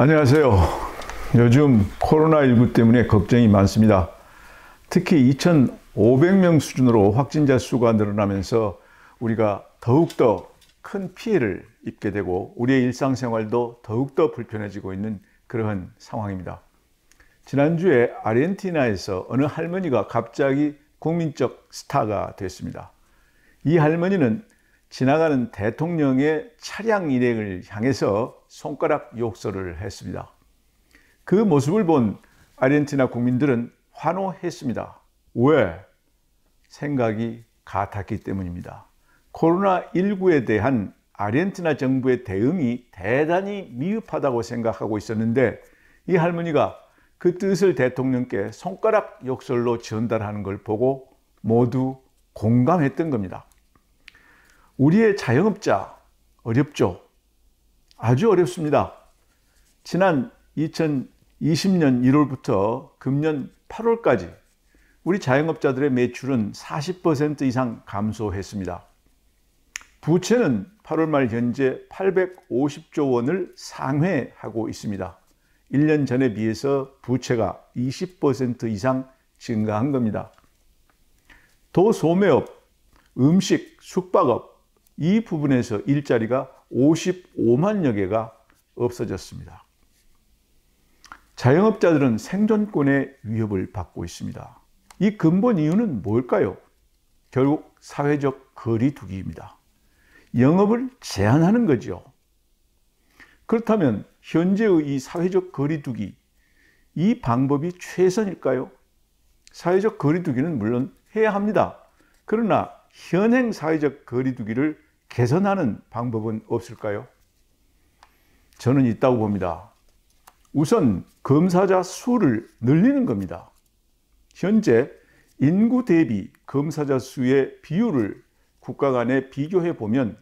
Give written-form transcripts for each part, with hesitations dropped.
안녕하세요. 요즘 코로나19 때문에 걱정이 많습니다. 특히 2,500명 수준으로 확진자 수가 늘어나면서 우리가 더욱더 큰 피해를 입게 되고 우리의 일상생활도 더욱더 불편해지고 있는 그러한 상황입니다. 지난주에 아르헨티나에서 어느 할머니가 갑자기 국민적 스타가 됐습니다. 이 할머니는 지나가는 대통령의 차량 일행을 향해서 손가락 욕설을 했습니다. 그 모습을 본 아르헨티나 국민들은 환호했습니다. 왜? 생각이 같았기 때문입니다. 코로나19에 대한 아르헨티나 정부의 대응이 대단히 미흡하다고 생각하고 있었는데 이 할머니가 그 뜻을 대통령께 손가락 욕설로 전달하는 걸 보고 모두 공감했던 겁니다. 우리의 자영업자 어렵죠? 아주 어렵습니다. 지난 2020년 1월부터 금년 8월까지 우리 자영업자들의 매출은 40% 이상 감소했습니다. 부채는 8월 말 현재 850조 원을 상회하고 있습니다. 1년 전에 비해서 부채가 20% 이상 증가한 겁니다. 도소매업, 음식, 숙박업 이 부분에서 일자리가 55만여 개가 없어졌습니다. 자영업자들은 생존권의 위협을 받고 있습니다. 이 근본 이유는 뭘까요? 결국 사회적 거리두기입니다. 영업을 제한하는 거죠. 그렇다면 현재의 이 사회적 거리두기, 이 방법이 최선일까요? 사회적 거리두기는 물론 해야 합니다. 그러나 현행 사회적 거리두기를 개선하는 방법은 없을까요? 저는 있다고 봅니다. 우선 검사자 수를 늘리는 겁니다. 현재 인구 대비 검사자 수의 비율을 국가 간에 비교해 보면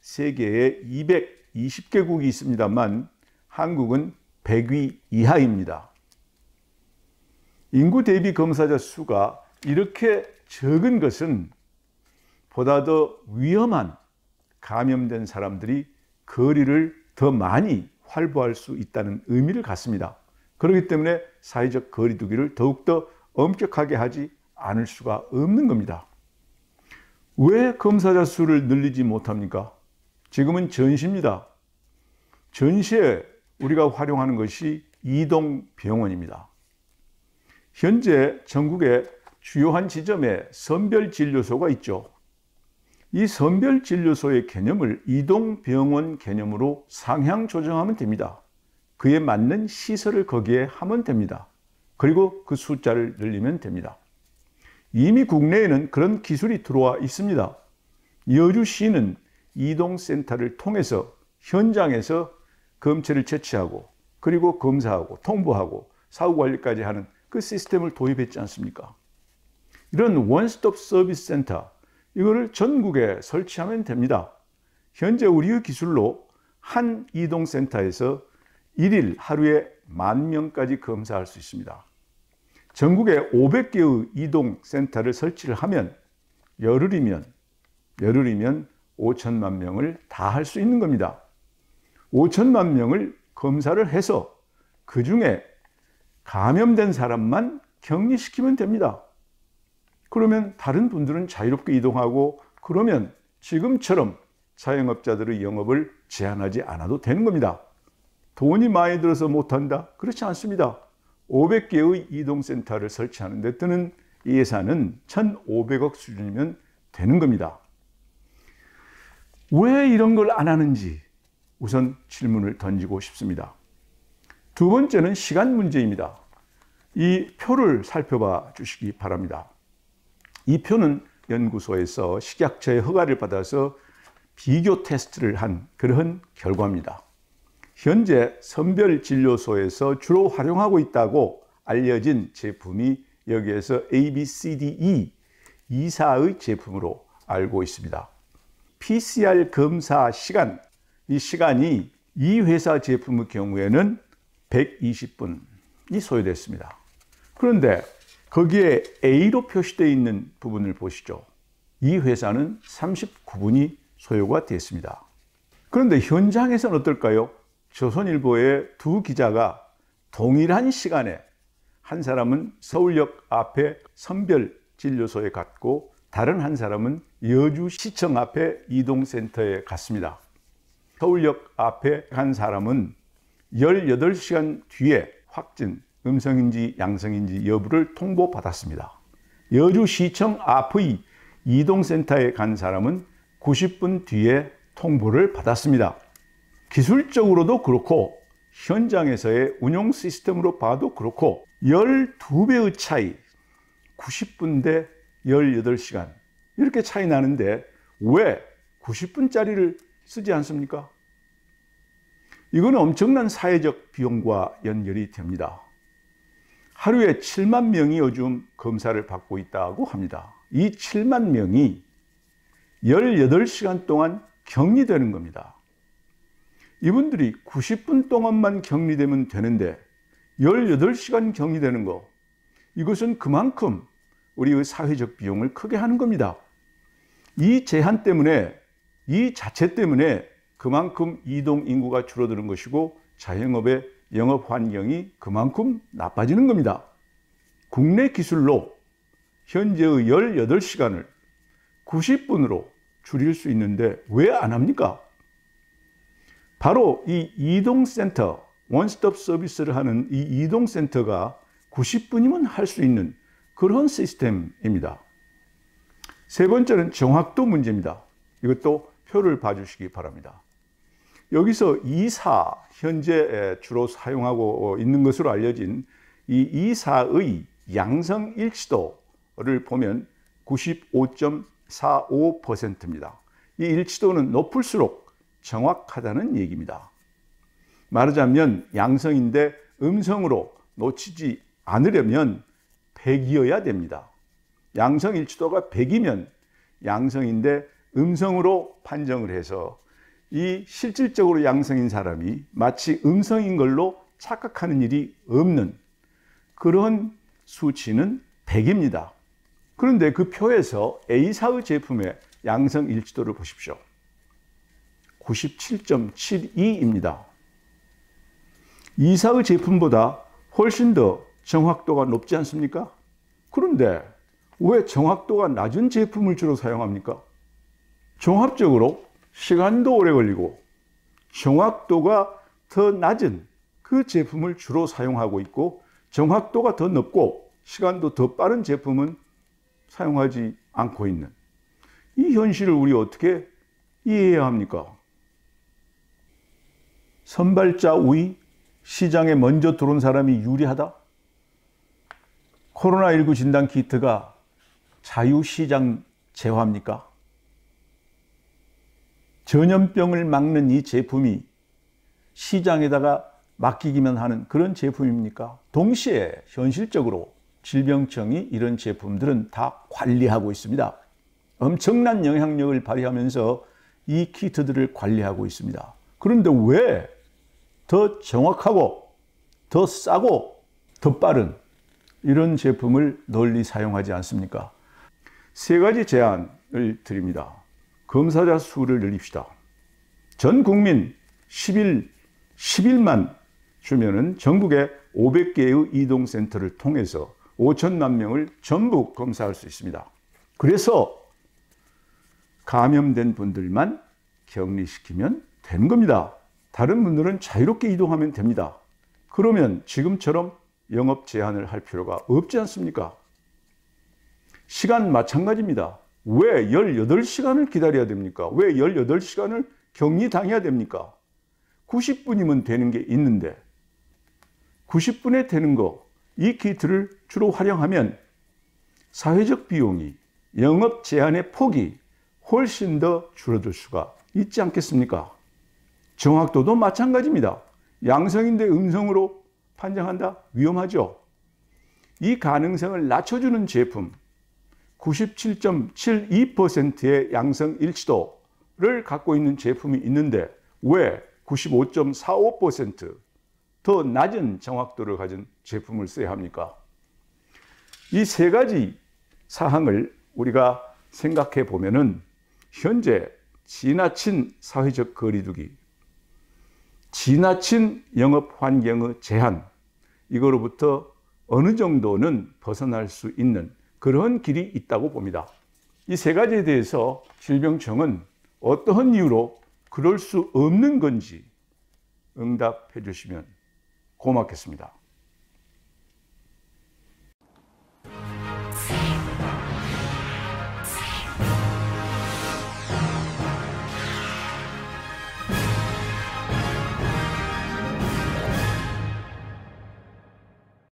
세계에 220개국이 있습니다만 한국은 100위 이하입니다. 인구 대비 검사자 수가 이렇게 적은 것은 보다 더 위험한 감염된 사람들이 거리를 더 많이 활보할 수 있다는 의미를 갖습니다. 그렇기 때문에 사회적 거리두기를 더욱더 엄격하게 하지 않을 수가 없는 겁니다. 왜 검사자 수를 늘리지 못합니까? 지금은 전시입니다. 전시에 우리가 활용하는 것이 이동병원입니다. 현재 전국에 주요한 지점에 선별진료소가 있죠. 이 선별진료소의 개념을 이동병원 개념으로 상향 조정하면 됩니다. 그에 맞는 시설을 거기에 하면 됩니다. 그리고 그 숫자를 늘리면 됩니다. 이미 국내에는 그런 기술이 들어와 있습니다. 여주시는 이동센터를 통해서 현장에서 검체를 채취하고 그리고 검사하고 통보하고 사후관리까지 하는 그 시스템을 도입했지 않습니까? 이런 원스톱 서비스 센터, 이거를 전국에 설치하면 됩니다. 현재 우리의 기술로 한 이동센터에서 1일 하루에 10,000명까지 검사할 수 있습니다. 전국에 500개의 이동센터를 설치를 하면 열흘이면 5천만 명을 다 할 수 있는 겁니다. 5천만 명을 검사를 해서 그 중에 감염된 사람만 격리시키면 됩니다. 그러면 다른 분들은 자유롭게 이동하고 그러면 지금처럼 자영업자들의 영업을 제한하지 않아도 되는 겁니다. 돈이 많이 들어서 못한다? 그렇지 않습니다. 500개의 이동센터를 설치하는 데 드는 예산은 1,500억 수준이면 되는 겁니다. 왜 이런 걸 안 하는지 우선 질문을 던지고 싶습니다. 두 번째는 시간 문제입니다. 이 표를 살펴봐 주시기 바랍니다. 이 표는 연구소에서 식약처의 허가를 받아서 비교 테스트를 한 그런 결과입니다. 현재 선별진료소에서 주로 활용하고 있다고 알려진 제품이 여기에서 ABCDE 2사의 제품으로 알고 있습니다. PCR 검사 시간, 이 시간이 이 회사 제품의 경우에는 120분이 소요됐습니다. 그런데 거기에 A로 표시되어 있는 부분을 보시죠. 이 회사는 39분이 소요가 됐습니다. 그런데 현장에서는 어떨까요? 조선일보의 두 기자가 동일한 시간에 한 사람은 서울역 앞에 선별진료소에 갔고 다른 한 사람은 여주시청 앞에 이동센터에 갔습니다. 서울역 앞에 간 사람은 18시간 뒤에 확진, 음성인지 양성인지 여부를 통보받았습니다. 여주시청 앞의 이동센터에 간 사람은 90분 뒤에 통보를 받았습니다. 기술적으로도 그렇고 현장에서의 운용 시스템으로 봐도 그렇고 12배의 차이, 90분 대 18시간 이렇게 차이 나는데 왜 90분짜리를 쓰지 않습니까? 이거는 엄청난 사회적 비용과 연결이 됩니다. 하루에 7만 명이 요즘 검사를 받고 있다고 합니다. 이 7만 명이 18시간 동안 격리되는 겁니다. 이분들이 90분 동안만 격리되면 되는데 18시간 격리되는 거, 이것은 그만큼 우리의 사회적 비용을 크게 하는 겁니다. 이 제한 때문에, 이 자체 때문에 그만큼 이동 인구가 줄어드는 것이고 자영업의 영업 환경이 그만큼 나빠지는 겁니다. 국내 기술로 현재의 18시간을 90분으로 줄일 수 있는데 왜 안 합니까? 바로 이 이동센터, 원스톱 서비스를 하는 이 이동센터가 90분이면 할 수 있는 그런 시스템입니다. 세 번째는 정확도 문제입니다. 이것도 표를 봐주시기 바랍니다. 여기서 이사, 현재 주로 사용하고 있는 것으로 알려진 이 이사의 양성 일치도를 보면 95.45%입니다. 이 일치도는 높을수록 정확하다는 얘기입니다. 말하자면 양성인데 음성으로 놓치지 않으려면 100이어야 됩니다. 양성 일치도가 100이면 양성인데 음성으로 판정을 해서 이 실질적으로 양성인 사람이 마치 음성인 걸로 착각하는 일이 없는 그런 수치는 100입니다. 그런데 그 표에서 A사의 제품의 양성 일치도를 보십시오. 97.72입니다. E사의 제품보다 훨씬 더 정확도가 높지 않습니까? 그런데 왜 정확도가 낮은 제품을 주로 사용합니까? 종합적으로 시간도 오래 걸리고 정확도가 더 낮은 그 제품을 주로 사용하고 있고 정확도가 더 높고 시간도 더 빠른 제품은 사용하지 않고 있는 이 현실을 우리 어떻게 이해해야 합니까? 선발자 우위, 시장에 먼저 들어온 사람이 유리하다? 코로나19 진단 키트가 자유시장 제화입니까? 전염병을 막는 이 제품이 시장에다가 맡기기만 하는 그런 제품입니까? 동시에 현실적으로 질병청이 이런 제품들은 다 관리하고 있습니다. 엄청난 영향력을 발휘하면서 이 키트들을 관리하고 있습니다. 그런데 왜 더 정확하고 더 싸고 더 빠른 이런 제품을 널리 사용하지 않습니까? 세 가지 제안을 드립니다. 검사자 수를 늘립시다. 전 국민 10일만 주면은 전국에 500개의 이동센터를 통해서 5천만 명을 전부 검사할 수 있습니다. 그래서 감염된 분들만 격리시키면 되는 겁니다. 다른 분들은 자유롭게 이동하면 됩니다. 그러면 지금처럼 영업 제한을 할 필요가 없지 않습니까? 시간 마찬가지입니다. 왜 18시간을 기다려야 됩니까? 왜 18시간을 격리당해야 됩니까? 90분이면 되는 게 있는데 90분에 되는 거, 이 키트를 주로 활용하면 사회적 비용이, 영업 제한의 폭이 훨씬 더 줄어들 수가 있지 않겠습니까? 정확도도 마찬가지입니다. 양성인데 음성으로 판정한다? 위험하죠? 이 가능성을 낮춰주는 제품, 97.72%의 양성 일치도를 갖고 있는 제품이 있는데 왜 95.45% 더 낮은 정확도를 가진 제품을 써야 합니까? 이 세 가지 사항을 우리가 생각해 보면은 현재 지나친 사회적 거리두기, 지나친 영업 환경의 제한, 이거로부터 어느 정도는 벗어날 수 있는 그런 길이 있다고 봅니다. 이 세 가지에 대해서 질병청은 어떠한 이유로 그럴 수 없는 건지 응답해 주시면 고맙겠습니다.